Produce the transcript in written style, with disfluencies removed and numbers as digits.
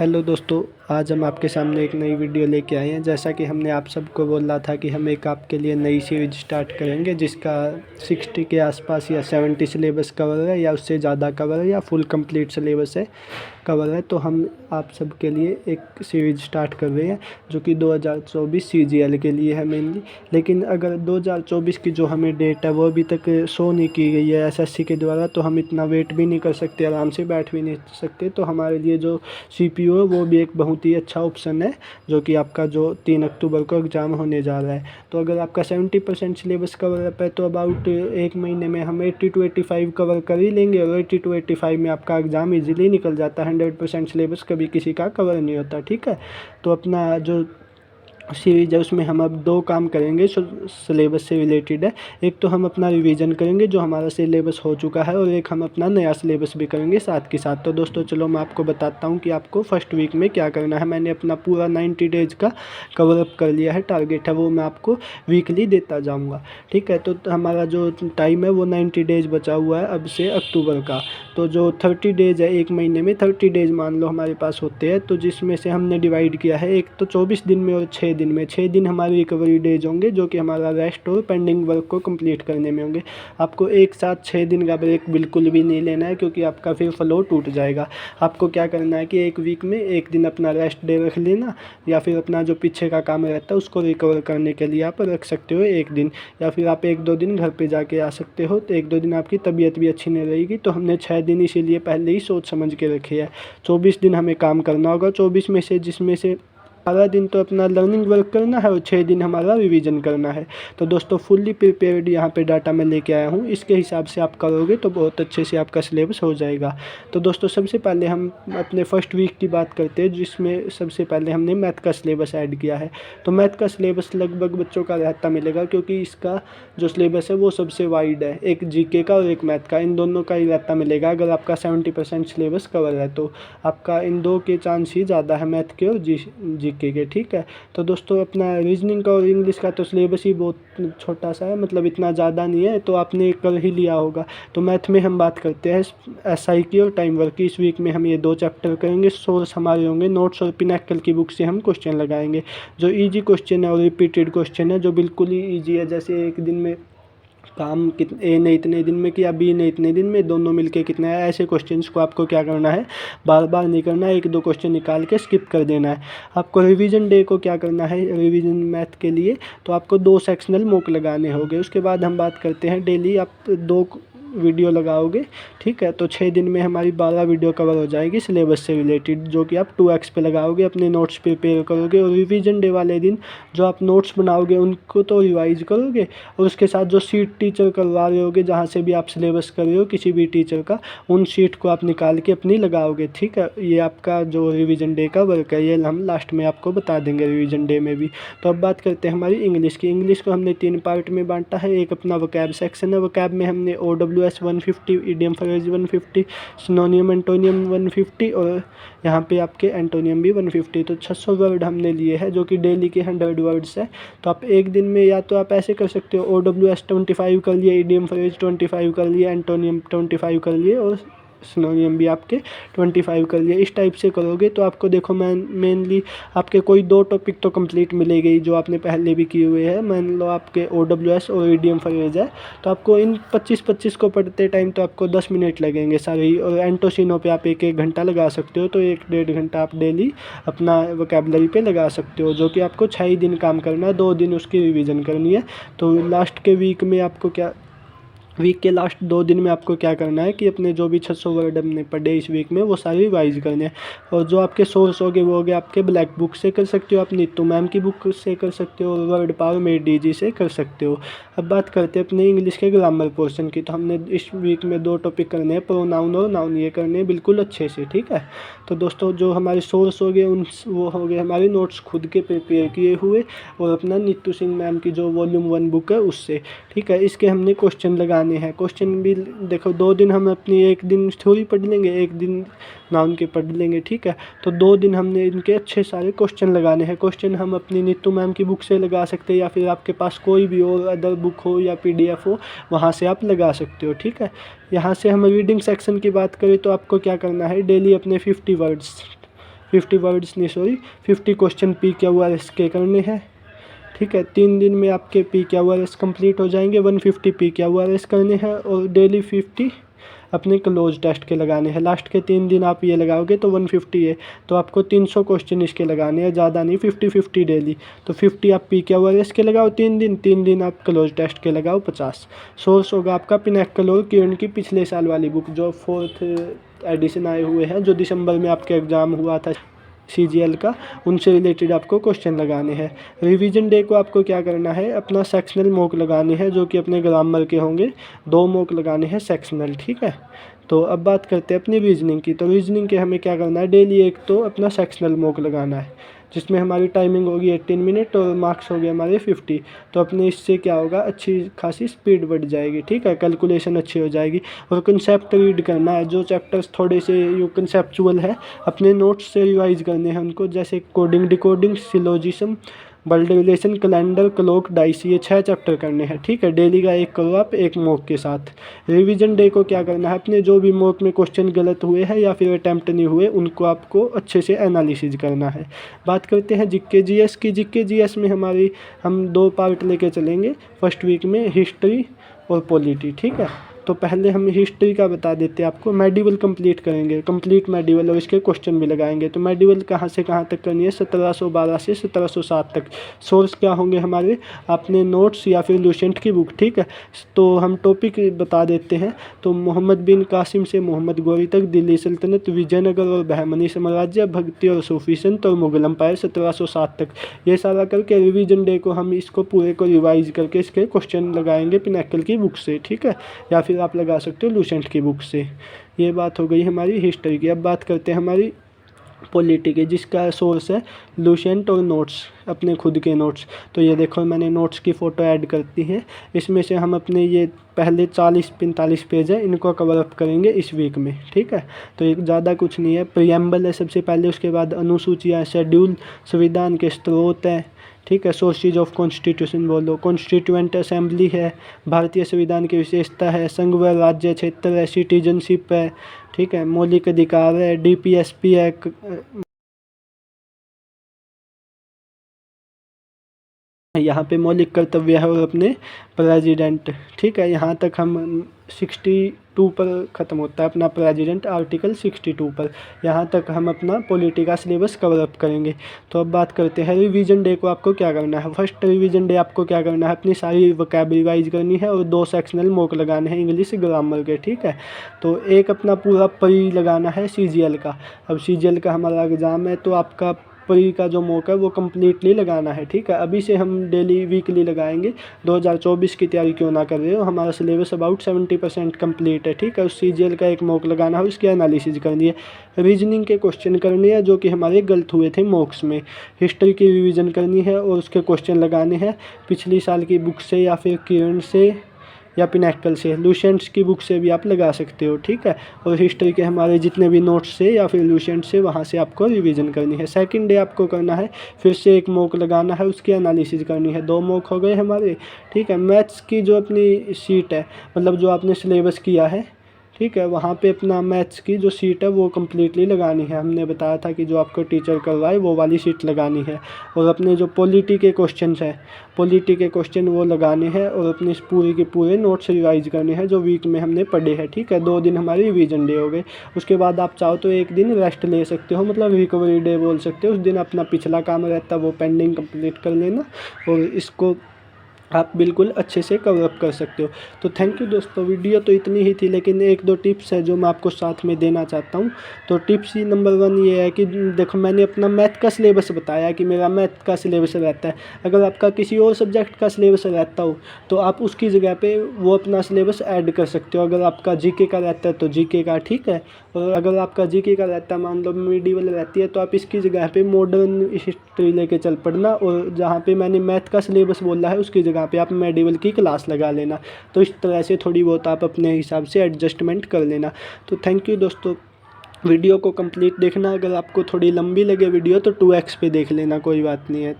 Hello दोस्तों, आज हम आपके सामने एक नई वीडियो लेके आए हैं। जैसा कि हमने आप सबको बोला था कि हम एक आपके लिए नई सीरीज स्टार्ट करेंगे जिसका 60 के आसपास या 70 सिलेबस कवर है या उससे ज़्यादा कवर है या फुल कंप्लीट सिलेबस है कवर है। तो हम आप सब के लिए एक सीरीज स्टार्ट कर रहे हैं जो कि 2024 सीजीएल के लिए है मेनली। लेकिन अगर 2024 की जो हमें डेट है वो अभी तक शो नहीं की गई है एसएससी के द्वारा, तो हम इतना वेट भी नहीं कर सकते, आराम से बैठ भी नहीं सकते। तो हमारे लिए जो सीपीयू है वो भी एक बहुत ही अच्छा ऑप्शन है, जो कि आपका जो 3 अक्टूबर को एग्ज़ाम होने जा रहा है। तो अगर आपका 70% सिलेबस कवर अप है तो अबाउट एक महीने में हम 80 to 85 कवर कर ही लेंगे, और 80 to 85 में आपका एग्ज़ाम इजीली निकल जाता है। 100% सिलेबस कभी किसी का कवर नहीं होता, ठीक है। तो अपना जो सीरीज है उसमें हम अब 2 काम करेंगे सिलेबस से रिलेटेड है। एक तो हम अपना रिवीजन करेंगे जो हमारा सिलेबस हो चुका है, और एक हम अपना नया सिलेबस भी करेंगे साथ के साथ। तो दोस्तों चलो मैं आपको बताता हूँ कि आपको फर्स्ट वीक में क्या करना है। मैंने अपना पूरा 90 डेज़ का कवर अप कर लिया है, टारगेट है वो मैं आपको वीकली देता जाऊँगा, ठीक है। तो हमारा जो टाइम है वो 90 डेज़ बचा हुआ है अब से अक्टूबर का। तो जो 30 डेज़ है, एक महीने में 30 डेज़ मान लो हमारे पास होते हैं, तो जिसमें से हमने डिवाइड किया है एक तो 24 दिन में और 6 दिन में। 6 दिन हमारे रिकवरी डेज होंगे जो कि हमारा रेस्ट और पेंडिंग वर्क को कंप्लीट करने में होंगे। आपको एक साथ 6 दिन का ब्रेक बिल्कुल भी नहीं लेना है, क्योंकि आपका फिर फ्लो टूट जाएगा। आपको क्या करना है कि एक वीक में एक दिन अपना रेस्ट डे रख लेना, या फिर अपना जो पीछे का काम रहता है उसको रिकवर करने के लिए आप रख सकते हो एक दिन, या फिर आप 1-2 दिन घर पे जाके आ सकते हो। तो 1-2 दिन आपकी तबीयत भी अच्छी नहीं रहेगी, तो हमने 6 दिन इसीलिए पहले ही सोच समझ के रखे है। 24 दिन हमें काम करना होगा, 24 में से जिसमें से 12 दिन तो अपना लर्निंग वर्क करना है और 6 दिन हमारा रिवीजन करना है। तो दोस्तों फुल्ली प्रिपेयर्ड यहाँ पे डाटा मैं लेके आया हूँ, इसके हिसाब से आप करोगे तो बहुत अच्छे से आपका सिलेबस हो जाएगा। तो दोस्तों सबसे पहले हम अपने फर्स्ट वीक की बात करते हैं, जिसमें सबसे पहले हमने मैथ का सिलेबस ऐड किया है। तो मैथ का सिलेबस लगभग बच्चों का रहता मिलेगा, क्योंकि इसका जो सिलेबस है वो सबसे वाइड है। एक जीके का और एक मैथ का, इन दोनों का ही रहता मिलेगा। अगर आपका 70% सिलेबस कवर है तो आपका इन दो के चांस ही ज़्यादा है, मैथ के और जीके के, ठीक है। तो दोस्तों अपना रीजनिंग का और इंग्लिश का तो सिलेबस ही बहुत छोटा सा है, मतलब इतना ज़्यादा नहीं है, तो आपने कर ही लिया होगा। तो मैथ में हम बात करते हैं एसआई की और टाइम वर्क की। इस वीक में हम ये 2 चैप्टर करेंगे। सोर्स हमारे होंगे नोट्स और पिनैकल की बुक से हम क्वेश्चन लगाएंगे। जो ईजी क्वेश्चन है और रिपीटेड क्वेश्चन है, जो बिल्कुल ही ईजी है, जैसे एक दिन में काम ए ने इतने दिन में किया, बी ने इतने दिन में, दोनों मिलके कितना है, ऐसे क्वेश्चंस को आपको क्या करना है, बार बार नहीं करना है, 1-2 क्वेश्चन निकाल के स्किप कर देना है। आपको रिवीजन डे को क्या करना है, रिवीजन मैथ के लिए तो आपको 2 सेक्शनल मॉक लगाने होंगे। उसके बाद हम बात करते हैं डेली आप 2 वीडियो लगाओगे, ठीक है। तो 6 दिन में हमारी 12 वीडियो कवर हो जाएगी सिलेबस से रिलेटेड, जो कि आप 2x पे लगाओगे, अपने नोट्स प्रिपेयर करोगे। और रिवीजन डे वाले दिन जो आप नोट्स बनाओगे उनको तो रिवाइज करोगे, और उसके साथ जो शीट टीचर करवा रहे होगे, जहाँ से भी आप सिलेबस कर रहे हो किसी भी टीचर का, उन शीट को आप निकाल के अपनी लगाओगे, ठीक है। ये आपका जो रिवीजन डे का वर्क है, ये हम लास्ट में आपको बता देंगे रिवीजन डे में भी। तो अब बात करते हैं हमारी इंग्लिश की। इंग्लिश को हमने 3 पार्ट में बांटा है। एक अपना वोकैब सेक्शन है, वोकैब में हमने OWS 150, इडियम फ्रेज 150, सिनोनियम एंटोनियम 150, और यहाँ पे आपके एंटोनियम भी 150। तो 600 वर्ड हमने लिए हैं, जो कि डेली के 100 वर्ड्स है। तो आप एक दिन में या तो आप ऐसे कर सकते हो, OWS 25 कर लिए, इडियम फ्रेज 25 कर लिए, एंटोनियम 25 कर लिए, और सिनोनियम भी आपके 25 कर लिए। इस टाइप से करोगे तो आपको देखो मेनली आपके कोई 2 टॉपिक तो कंप्लीट मिलेगी जो आपने पहले भी किए हुए हैं। मान लो आपके OWS और इडियम फ्रेज है, तो आपको इन 25-25 को पढ़ते टाइम तो आपको 10 मिनट लगेंगे सारे ही। और एंटोसिनो पे आप 1-1 घंटा लगा सकते हो, तो 1-1.5 घंटा आप डेली अपना वोकैबुलरी पे लगा सकते हो, जो कि आपको 6 ही दिन काम करना है, 2 दिन उसकी रिवीजन करनी है। तो लास्ट के वीक में आपको क्या, वीक के लास्ट 2 दिन में आपको क्या करना है कि अपने जो भी 600 वर्ड हमने पढ़े इस वीक में वो सारे रिवाइज करने हैं। और जो आपके सोर्स हो गए वो हो गए आपके ब्लैक बुक से कर सकते हो, आप नीतू मैम की बुक से कर सकते हो, वर्ड पावर मेड डीजी से कर सकते हो। अब बात करते हैं अपने इंग्लिश के ग्रामर पोर्शन की। तो हमने इस वीक में 2 टॉपिक करने हैं, प्रोनाउन और नाउन, ये करने हैं बिल्कुल अच्छे से, ठीक है। तो दोस्तों जो हमारे सोर्स हो गए वो हो गए हमारे नोट्स खुद के प्रिपेयर किए हुए, और अपना नीतू सिंह मैम की जो वॉल्यूम 1 बुक है उससे, ठीक है। इसके हमने क्वेश्चन लगाने हैं। क्वेश्चन भी देखो 2 दिन हम अपनी, एक दिन थ्योरी पढ़ लेंगे, एक दिन नाउन के पढ़ लेंगे, ठीक है। तो 2 दिन हमने इनके अच्छे सारे क्वेश्चन लगाने हैं। क्वेश्चन हम अपनी नीतू मैम की बुक से लगा सकते हैं, या फिर आपके पास कोई भी और अदर बुक हो या PDF हो, वहाँ से आप लगा सकते हो, ठीक है। यहाँ से हम रीडिंग सेक्शन की बात करें तो आपको क्या करना है, डेली अपने 50 वर्ड्स 50 वर्ड्स नहीं सॉरी 50 क्वेश्चन PQRS के करने हैं, ठीक है। 3 दिन में आपके PQRS कंप्लीट हो जाएंगे। 150 PQRS करने हैं और डेली 50 अपने क्लोज टेस्ट के लगाने हैं। लास्ट के 3 दिन आप ये लगाओगे तो 150 है, तो आपको 300 क्वेश्चन इसके लगाने हैं, ज़्यादा नहीं, 50-50 डेली। तो 50 आप PQRS के लगाओ 3 दिन आप क्लोज टेस्ट के लगाओ 50। सोर्स होगा आपका पिनाकल और किरण की पिछले साल वाली बुक, जो 4th एडिशन आए हुए हैं, जो दिसंबर में आपके एग्ज़ाम हुआ था CGL का, उनसे रिलेटेड आपको क्वेश्चन लगाने हैं। रिवीजन डे को आपको क्या करना है, अपना सेक्शनल मॉक लगाने हैं, जो कि अपने ग्रामर के होंगे। 2 मॉक लगाने हैं सेक्शनल, ठीक है। तो अब बात करते हैं अपनी रीजनिंग की। तो रीजनिंग के हमें क्या करना है, डेली एक तो अपना सेक्शनल मॉक लगाना है, जिसमें हमारी टाइमिंग होगी 18 मिनट और मार्क्स हो गए हमारे 50। तो अपने इससे क्या होगा, अच्छी खासी स्पीड बढ़ जाएगी, ठीक है, कैलकुलेशन अच्छी हो जाएगी। और कंसेप्ट रीड करना है, जो चैप्टर्स थोड़े से यू कंसेप्चुअल है अपने नोट्स से रिवाइज करने हैं उनको, जैसे coding, decoding, syllogism, world relation, calendar, clock, dice, ये 6 चैप्टर करने हैं, ठीक है। डेली का एक करो आप एक मॉक के साथ। रिवीजन डे को क्या करना है, अपने जो भी मॉक में क्वेश्चन गलत हुए हैं या फिर अटैम्प्ट नहीं हुए, उनको आपको अच्छे से एनालिसिस करना है। बात करते हैं जीके जीएस की। जीके जीएस में हम 2 पार्ट लेके चलेंगे फर्स्ट वीक में, हिस्ट्री और पॉलिटी, ठीक है। तो पहले हम हिस्ट्री का बता देते हैं आपको। मेडिवल कंप्लीट करेंगे, कंप्लीट मेडिवल, और इसके क्वेश्चन भी लगाएंगे। तो मेडिवल कहाँ से कहाँ तक करनी है, 1712 से 1707 तक। सोर्स क्या होंगे हमारे, अपने नोट्स या फिर लूसेंट की बुक, ठीक है। तो हम टॉपिक बता देते हैं। तो मोहम्मद बिन कासिम से मोहम्मद गौरी तक, दिल्ली सल्तनत, विजयनगर और बहमनी साम्राज्य, भक्ति और सूफी संत और मुगल एम्पायर 1707 तक। ये सारा करके रिवीजन डे को हम इसको पूरे को रिवाइज करके इसके क्वेश्चन लगाएंगे पिनाकल की बुक से, ठीक है, या फिर आप लगा सकते हो लूसेंट की बुक से। ये बात हो गई हमारी हिस्ट्री की। अब बात करते हैं हमारी पॉलिटी की, जिसका सोर्स है लूसेंट और नोट्स, अपने खुद के नोट्स। तो ये देखो मैंने नोट्स की फ़ोटो ऐड करती है। इसमें से हम अपने ये पहले 40-45 पेज है, इनको कवर अप करेंगे इस वीक में, ठीक है। तो एक ज़्यादा कुछ नहीं है। प्रियम्बल है सबसे पहले, उसके बाद अनुसूचियाँ, शेड्यूल, संविधान के स्रोत है, ठीक है, सोर्सेज ऑफ कॉन्स्टिट्यूशन बोलो, कॉन्स्टिट्यूएंट असेंबली है, भारतीय संविधान की विशेषता है, संघ व राज्य क्षेत्र है, सिटीजनशिप है, ठीक है, मौलिक अधिकार है, DPSP है, यहाँ पे मौलिक कर्तव्य है, और अपने प्रेसिडेंट, ठीक है। यहाँ तक हम 62 पर ख़त्म होता है अपना प्रेसिडेंट, आर्टिकल 62 पर। यहाँ तक हम अपना पॉलिटी का सिलेबस कवर अप करेंगे। तो अब बात करते हैं रिवीजन डे को आपको क्या करना है। फर्स्ट रिवीजन डे आपको क्या करना है, अपनी सारी वोकैब रिवाइज करनी है और 2 सेक्शनल मॉक लगाने हैं इंग्लिश ग्रामर के, ठीक है। तो एक अपना पूरा प्री लगाना है CGL का। अब CGL का हमारा एग्ज़ाम है, तो आपका प्री का जो मॉक है वो कम्प्लीटली लगाना है, ठीक है। अभी से हम डेली वीकली लगाएंगे। 2024 की तैयारी क्यों ना कर रहे हो, हमारा सिलेबस अबाउट 70% कंप्लीट है, ठीक है। उस CGL का एक मॉक लगाना है, उसकी एनालिसिस करनी है, रीजनिंग के क्वेश्चन करने हैं जो कि हमारे गलत हुए थे मॉक्स में, हिस्ट्री की रिवीजन करनी है और उसके क्वेश्चन लगाने हैं पिछली साल की बुक से या फिर किरण से या पिनाकल से, लूसेंट्स की बुक से भी आप लगा सकते हो, ठीक है। और हिस्ट्री के हमारे जितने भी नोट्स से या फिर लूसेंट से, वहाँ से आपको रिवीजन करनी है। सेकंड डे आपको करना है फिर से एक मॉक लगाना है, उसकी एनालिसिस करनी है। 2 मॉक हो गए हमारे, ठीक है। मैथ्स की जो अपनी शीट है, मतलब जो आपने सिलेबस किया है, ठीक है, वहाँ पे अपना मैथ्स की जो सीट है वो कम्प्लीटली लगानी है। हमने बताया था कि जो आपको टीचर करवाए वो वाली सीट लगानी है। और अपने जो पॉलिटी के क्वेश्चन हैं, पॉलिटी के क्वेश्चन वो लगाने हैं और अपनी पूरी के पूरे नोट्स रिवाइज करने हैं जो वीक में हमने पढ़े हैं, ठीक है। 2 दिन हमारी रिवीजन डे हो गए। उसके बाद आप चाहो तो एक दिन रेस्ट ले सकते हो, मतलब रिकवरी डे बोल सकते हो। उस दिन अपना पिछला काम रहता है वो पेंडिंग कंप्लीट कर लेना और इसको आप बिल्कुल अच्छे से कवर अप कर सकते हो। तो थैंक यू दोस्तों, वीडियो तो इतनी ही थी, लेकिन 1-2 टिप्स है जो मैं आपको साथ में देना चाहता हूँ। तो टिप्स ही नंबर 1 ये है कि देखो मैंने अपना मैथ का सिलेबस बताया कि मेरा मैथ का सिलेबस रहता है। अगर आपका किसी और सब्जेक्ट का सिलेबस रहता हो तो आप उसकी जगह पे वो अपना सिलेबस ऐड कर सकते हो। अगर आपका जीके का रहता है तो जीके का, ठीक है। और अगर आपका जीके का रहता है, मान लो मिडिवल रहती है, तो आप इसकी जगह पे मॉडर्न हिस्ट्री लेके चल पड़ना, और जहाँ पे मैंने मैथ का सिलेबस बोला है उसकी जगह पे आप मेडिवल की क्लास लगा लेना। तो इस तरह से थोड़ी बहुत आप अपने हिसाब से एडजस्टमेंट कर लेना। तो थैंक यू दोस्तों, वीडियो को कंप्लीट देखना। अगर आपको थोड़ी लंबी लगे वीडियो तो 2x पे देख लेना, कोई बात नहीं है।